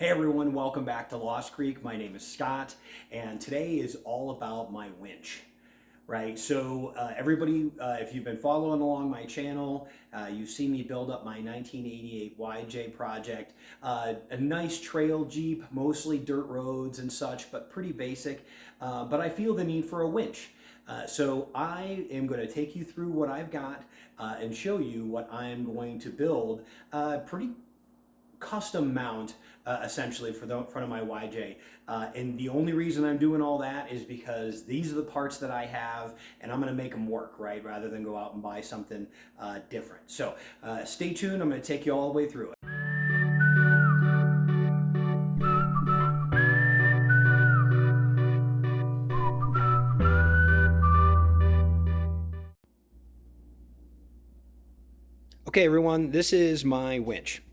Hey everyone, welcome back to Lost Creek. My name is Scott, and today is all about my winch, right? So everybody, if you've been following along my channel, you've seen me build up my 1988 YJ project. A nice trail Jeep, mostly dirt roads and such, but pretty basic. But I feel the need for a winch. So I am going to take you through what I've got and show you what I am going to build pretty custom mount essentially for the front of my YJ. And the only reason I'm doing all that is because these are the parts that I have and I'm gonna make them work, right? Rather than go out and buy something different. So stay tuned, I'm gonna take you all the way through it. Okay everyone, this is my winch.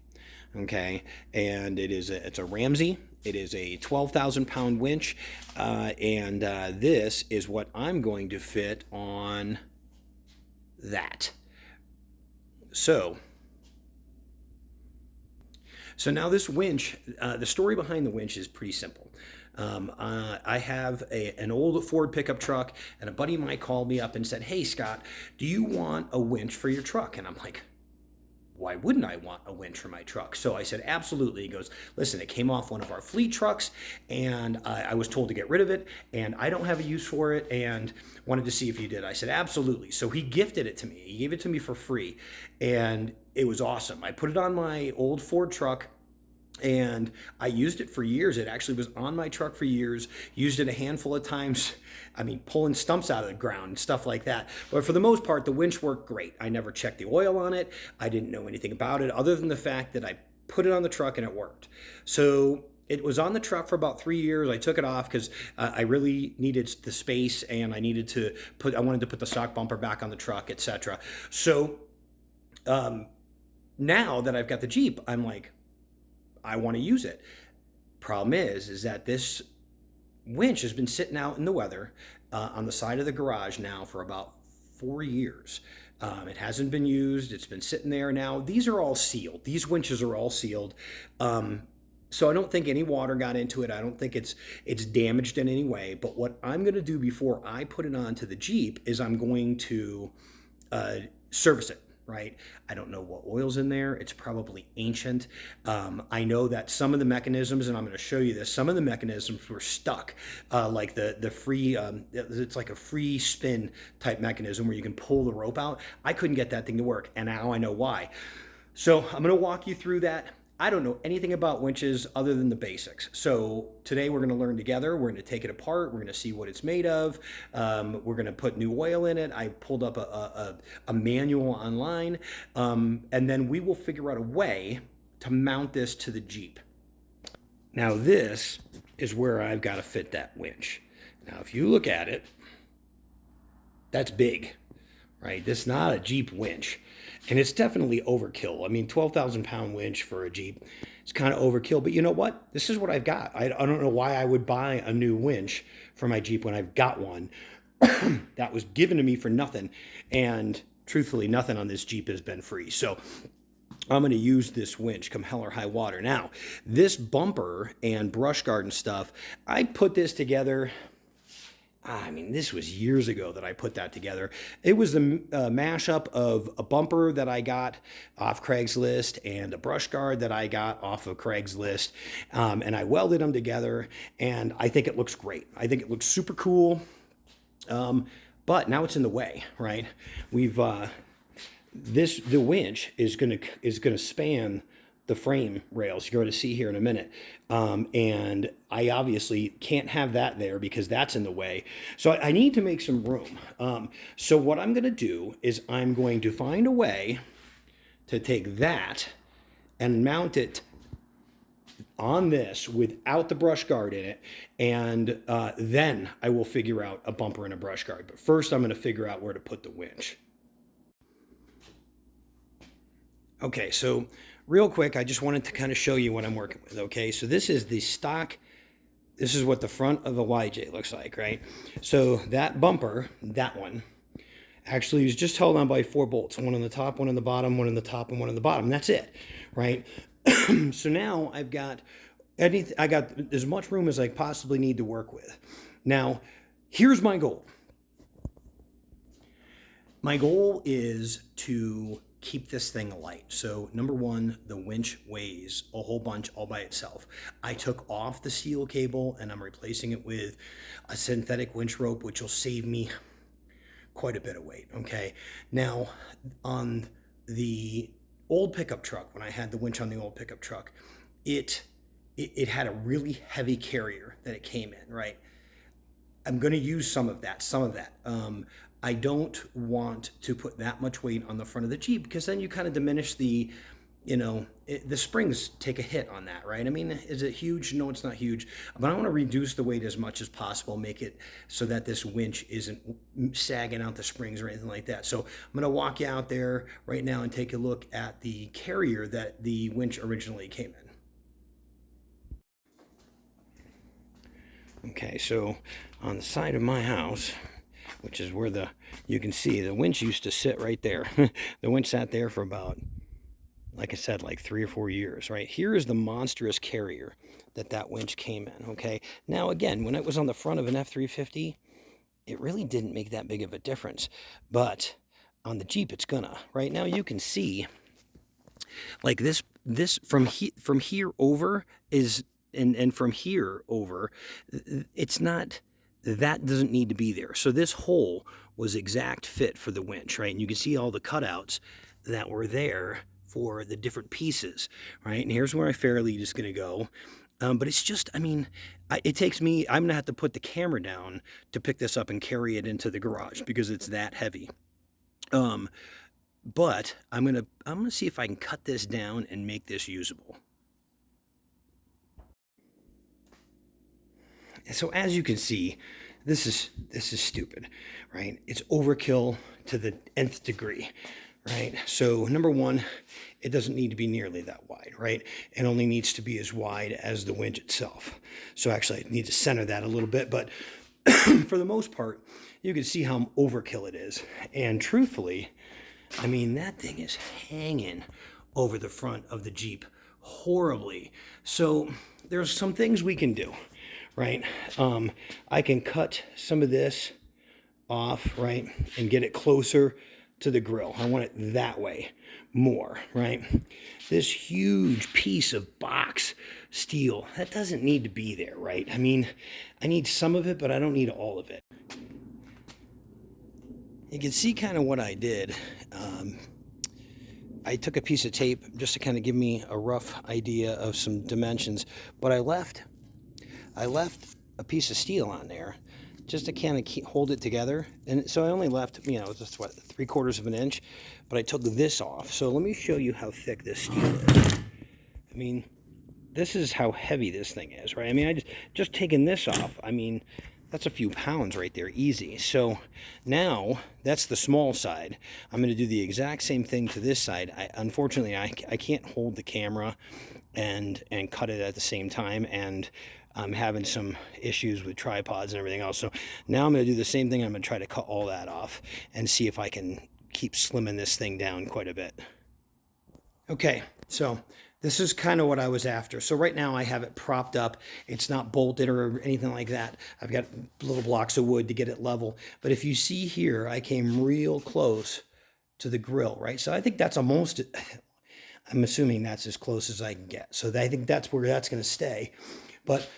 Okay, and it's a Ramsey. It is a 12,000 pound winch, and this is what I'm going to fit on that. So now this winch, the story behind the winch is pretty simple. I have an old Ford pickup truck, and a buddy of mine called me up and said, "Hey Scott, do you want a winch for your truck?" And I'm like, why wouldn't I want a winch for my truck? So I said, absolutely. He goes, listen, it came off one of our fleet trucks and I was told to get rid of it and I don't have a use for it and wanted to see if you did. I said, absolutely. So he gifted it to me. He gave it to me for free and it was awesome. I put it on my old Ford truck and I used it for years. It actually was on my truck for years, used it a handful of times. I mean, pulling stumps out of the ground and stuff like that. But for the most part, the winch worked great. I never checked the oil on it. I didn't know anything about it other than the fact that I put it on the truck and it worked. So it was on the truck for about 3 years. I took it off because I really needed the space and I wanted to put the stock bumper back on the truck, etc. So now that I've got the Jeep, I'm like, I want to use it. Problem is that this winch has been sitting out in the weather on the side of the garage now for about 4 years. It hasn't been used. It's been sitting there now. These are all sealed. These winches are all sealed. So I don't think any water got into it. I don't think it's damaged in any way. But what I'm going to do before I put it onto the Jeep is I'm going to service it. Right? I don't know what oil's in there. It's probably ancient. I know that some of the mechanisms, and I'm going to show you this, some of the mechanisms were stuck, like the free, it's like a free spin type mechanism where you can pull the rope out. I couldn't get that thing to work, and now I know why. So I'm going to walk you through that. I don't know anything about winches other than the basics. So today we're going to learn together. We're going to take it apart. We're going to see what it's made of. We're going to put new oil in it. I pulled up a manual online. And then we will figure out a way to mount this to the Jeep. Now this is where I've got to fit that winch. Now if you look at it, that's big, right? This is not a Jeep winch. And it's definitely overkill. I mean, 12,000 pound winch for a Jeep, it's kind of overkill. But you know what? This is what I've got. I don't know why I would buy a new winch for my Jeep when I've got one that was given to me for nothing. And truthfully, nothing on this Jeep has been free. So I'm going to use this winch come hell or high water. Now, this bumper and brush guard and stuff, I put this together. I mean, this was years ago that I put that together. It was a mashup of a bumper that I got off Craigslist and a brush guard that I got off of Craigslist. And I welded them together and I think it looks great. I think it looks super cool. But now it's in the way, right? The winch is gonna span the frame rails you're going to see here in a minute. And I obviously can't have that there because that's in the way. So I need to make some room. So what I'm going to do is I'm going to find a way to take that and mount it on this without the brush guard in it. And then I will figure out a bumper and a brush guard. But first I'm going to figure out where to put the winch. Okay, so real quick, I just wanted to kind of show you what I'm working with, okay? So this is the stock, this is what the front of a YJ looks like, right? So that bumper, that one, actually is just held on by 4 bolts, one on the top, one on the bottom, one on the top, and one on the bottom. That's it, right? So now I've got anything, I got as much room as I possibly need to work with. Now, here's my goal. My goal is to keep this thing light. So number one, the winch weighs a whole bunch all by itself. I took off the steel cable and I'm replacing it with a synthetic winch rope, which will save me quite a bit of weight. Okay. Now, on the old pickup truck, when I had the winch on the old pickup truck, it had a really heavy carrier that it came in, right? I'm going to use some of that. I don't want to put that much weight on the front of the Jeep because then you kind of diminish the, the springs take a hit on that, right? I mean, is it huge? No, it's not huge. But I want to reduce the weight as much as possible, make it so that this winch isn't sagging out the springs or anything like that. So I'm going to walk you out there right now and take a look at the carrier that the winch originally came in. Okay, so on the side of my house, which is where you can see the winch used to sit right there. The winch sat there for about, like I said, like 3 or 4 years, right? Here is the monstrous carrier that winch came in, okay? Now, again, when it was on the front of an F-350, it really didn't make that big of a difference. But on the Jeep, it's gonna. Right now, you can see, like this from here over is, and from here over, it's not, that doesn't need to be there. So this hole was exact fit for the winch, right? And you can see all the cutouts that were there for the different pieces, right? And here's where my fairlead is going to go. But it's just, I mean, it takes me, I'm going to have to put the camera down to pick this up and carry it into the garage because it's that heavy. But I'm going to see if I can cut this down and make this usable. So as you can see, this is stupid, right? It's overkill to the nth degree, right? So number one, it doesn't need to be nearly that wide, right? It only needs to be as wide as the winch itself. So actually I need to center that a little bit, but for the most part, you can see how overkill it is. And truthfully, I mean, that thing is hanging over the front of the Jeep horribly. So there's some things we can do, right? I can cut some of this off, right, and get it closer to the grill. I want it that way more, right? This huge piece of box steel, that doesn't need to be there, right? I mean, I need some of it, but I don't need all of it. You can see kind of what I did. I took a piece of tape just to kind of give me a rough idea of some dimensions, but I left a piece of steel on there just to kind of hold it together. And so I only left, just what, 3/4 of an inch, but I took this off. So let me show you how thick this steel is. I mean, this is how heavy this thing is, right? I mean, I just taking this off, I mean, that's a few pounds right there, easy. So now that's the small side. I'm going to do the exact same thing to this side. Unfortunately, I can't hold the camera and cut it at the same time, and I'm having some issues with tripods and everything else. So now I'm going to do the same thing. I'm going to try to cut all that off and see if I can keep slimming this thing down quite a bit. Okay, so this is kind of what I was after. So right now I have it propped up. It's not bolted or anything like that. I've got little blocks of wood to get it level. But if you see here, I came real close to the grill, right? So I think that's almost, I'm assuming that's as close as I can get. So I think that's where that's going to stay. But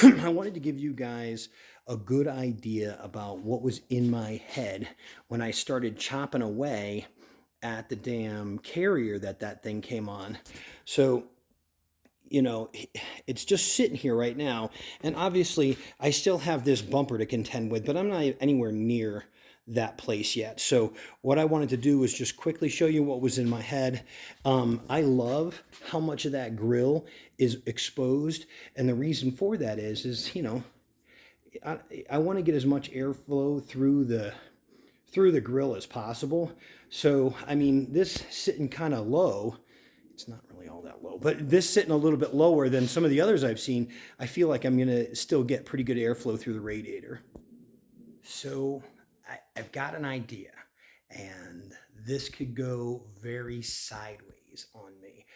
I wanted to give you guys a good idea about what was in my head when I started chopping away at the damn carrier that thing came on. So, it's just sitting here right now. And obviously, I still have this bumper to contend with, but I'm not anywhere near that place yet. So what I wanted to do was just quickly show you what was in my head. I love how much of that grill is exposed. And the reason for that is I want to get as much airflow through the grill as possible. So, I mean, this sitting kind of low, it's not really all that low, but this sitting a little bit lower than some of the others I've seen, I feel like I'm going to still get pretty good airflow through the radiator. So I've got an idea, and this could go very sideways on me.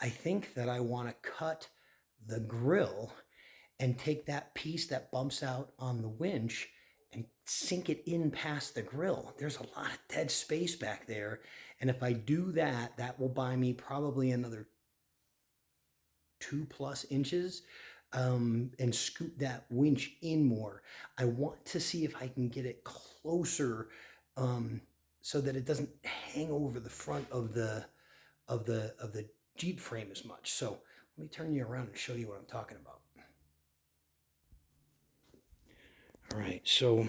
I think that I want to cut the grill and take that piece that bumps out on the winch and sink it in past the grill. There's a lot of dead space back there. And if I do that, that will buy me probably another 2+ inches, and scoop that winch in more. I want to see if I can get it closer, so that it doesn't hang over the front of the Jeep frame as much. So let me turn you around and show you what I'm talking about. All right, so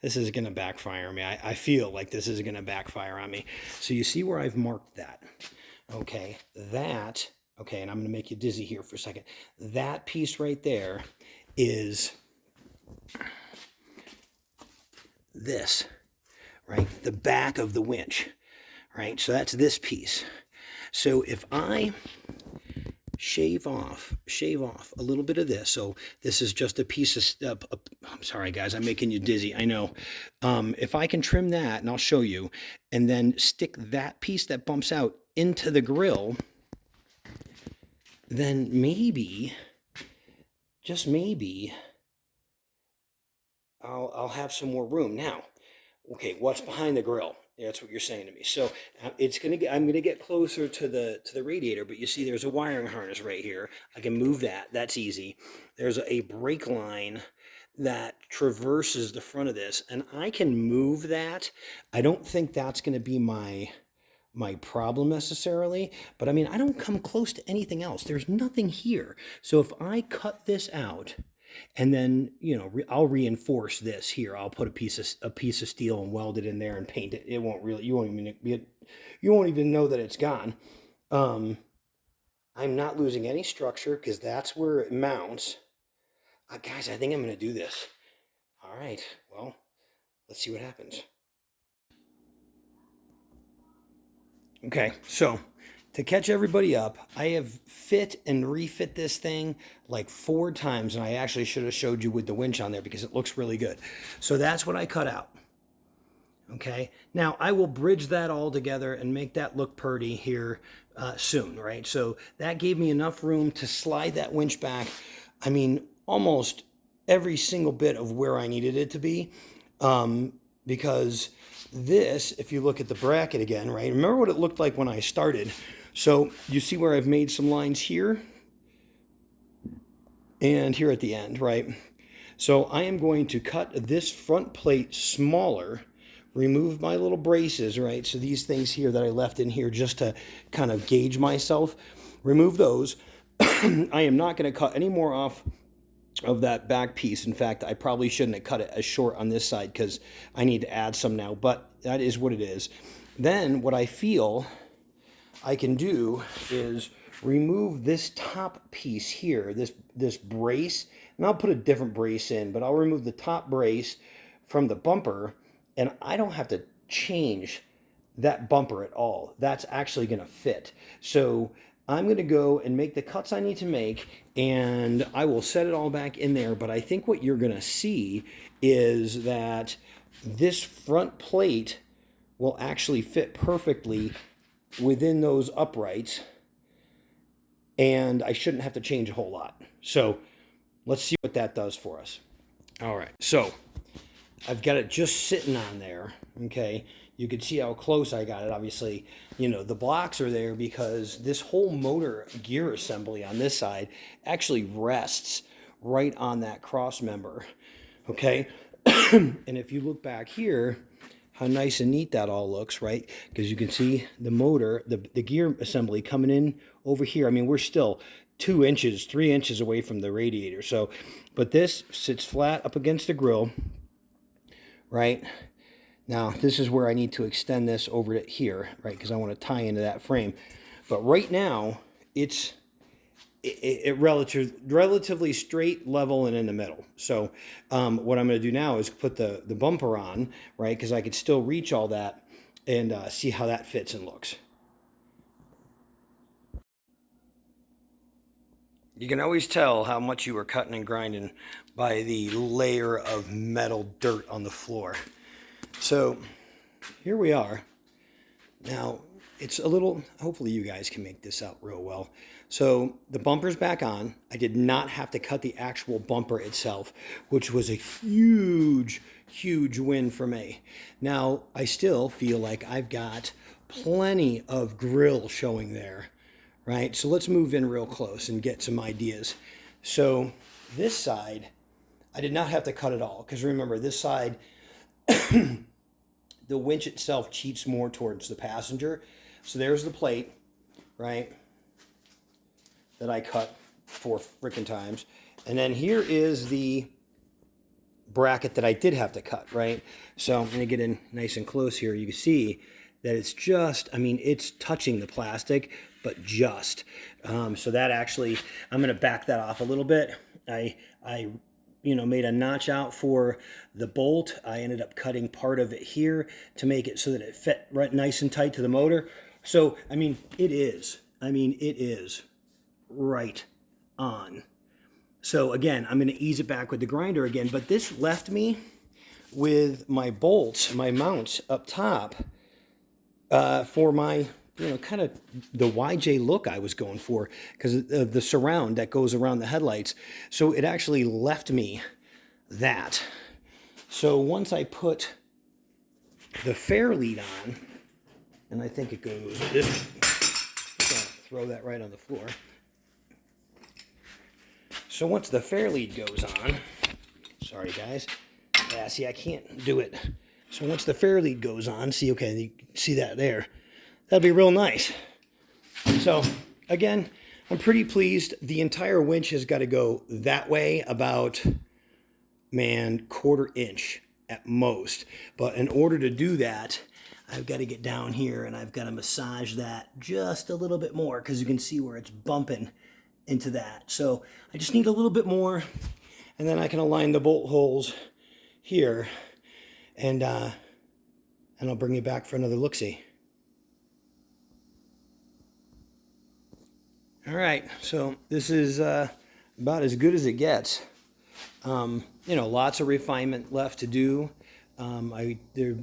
this is going to backfire on me. I feel like this is going to backfire on me. So you see where I've marked that? Okay, that, okay, and I'm going to make you dizzy here for a second. That piece right there is this, right? The back of the winch, right? So that's this piece. So if I shave off a little bit of this. So this is just a piece of, I'm sorry guys, I'm making you dizzy, I know. If I can trim that, and I'll show you, and then stick that piece that bumps out into the grill, then maybe, just maybe, I'll have some more room. Now, okay, what's behind the grill? That's what you're saying to me. So I'm gonna get closer to the radiator, but you see there's a wiring harness right here. I can move that. That's easy. There's a brake line that traverses the front of this, and I can move that. I don't think that's gonna be my problem necessarily, but I mean, I don't come close to anything else. There's nothing here. So if I cut this out, and then, you know, I'll reinforce this here. I'll put a piece of steel and weld it in there and paint it. It won't really, you won't even know that it's gone. I'm not losing any structure because that's where it mounts. Guys, I think I'm going to do this. All right, well, let's see what happens. Okay, so to catch everybody up, I have fit and refit this thing like 4 times, and I actually should have showed you with the winch on there because it looks really good. So that's what I cut out. Okay, now I will bridge that all together and make that look pretty here soon, right? So that gave me enough room to slide that winch back. I mean, almost every single bit of where I needed it to be, because this, if you look at the bracket again, right? Remember what it looked like when I started. So you see where I've made some lines here and here at the end, right? So I am going to cut this front plate smaller, remove my little braces, right? So these things here that I left in here just to kind of gauge myself, remove those. I am not going to cut any more off of that back piece. In fact, I probably shouldn't have cut it as short on this side because I need to add some now, but that is what it is. Then what I feel I can do is remove this top piece here, this brace, and I'll put a different brace in, but I'll remove the top brace from the bumper, and I don't have to change that bumper at all. That's actually going to fit. So I'm going to go and make the cuts I need to make, and I will set it all back in there. But I think what you're going to see is that this front plate will actually fit perfectly within those uprights, and I shouldn't have to change a whole lot. So let's see what that does for us. All right, so I've got it just sitting on there, okay? You can see how close I got it. Obviously, you know, the blocks are there because this whole motor gear assembly on this side actually rests right on that cross member, okay? And if you look back here, how nice and neat that all looks, right? Because you can see the motor, the gear assembly coming in over here. I mean, we're still 2 inches, 3 inches away from the radiator. So, but this sits flat up against the grill, right? Now, this is where I need to extend this over to here, right? Because I want to tie into that frame. But right now, it's relatively straight, level, and in the middle. So what I'm going to do now is put the bumper on, right? Because I could still reach all that and see how that fits and looks. You can always tell how much you were cutting and grinding by the layer of metal dirt on the floor. So here we are. Now, it's a little, hopefully you guys can make this out real well. So the bumper's back on. I did not have to cut the actual bumper itself, which was a huge, huge win for me. Now, I still feel like I've got plenty of grill showing there, right? So let's move in real close and get some ideas. So this side, I did not have to cut it all, because remember, this side, the winch itself cheats more towards the passenger. So there's the plate, right, that I cut 4 freaking times. And then here is the bracket that I did have to cut, right? So I'm going to get in nice and close here. You can see that it's just, I mean, it's touching the plastic, but just. So that actually, I'm going to back that off a little bit. I made a notch out for the bolt. I ended up cutting part of it here to make it so that it fit right nice and tight to the motor. So, I mean, it is right on. So again, I'm going to ease it back with the grinder again, but this left me with my bolts, my mounts up top for my, kind of the YJ look I was going for, because of the surround that goes around the headlights. So it actually left me that. So once I put the fair lead on, and I think it goes this, I'm gonna throw that right on the floor. So once the fair lead goes on, sorry guys, yeah, see, I can't do it. So once the fair lead goes on, see, okay, you see that there. That'd be real nice. So again, I'm pretty pleased. The entire winch has got to go that way about, man, 1/4 inch at most. But in order to do that, I've got to get down here and I've got to massage that just a little bit more, because you can see where it's bumping into that. So I just need a little bit more, and then I can align the bolt holes here, and I'll bring you back for another look-see. All right, so this is about as good as it gets. Lots of refinement left to do. I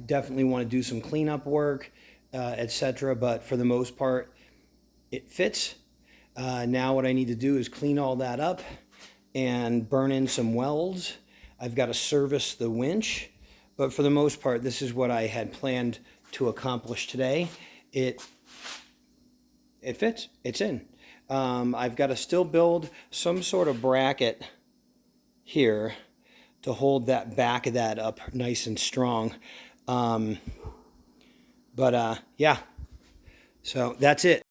definitely want to do some cleanup work, etc. But for the most part, it fits. Now what I need to do is clean all that up and burn in some welds. I've got to service the winch, but for the most part, this is what I had planned to accomplish today. It fits. It's in. I've got to still build some sort of bracket here to hold that back of that up nice and strong. Yeah, so that's it.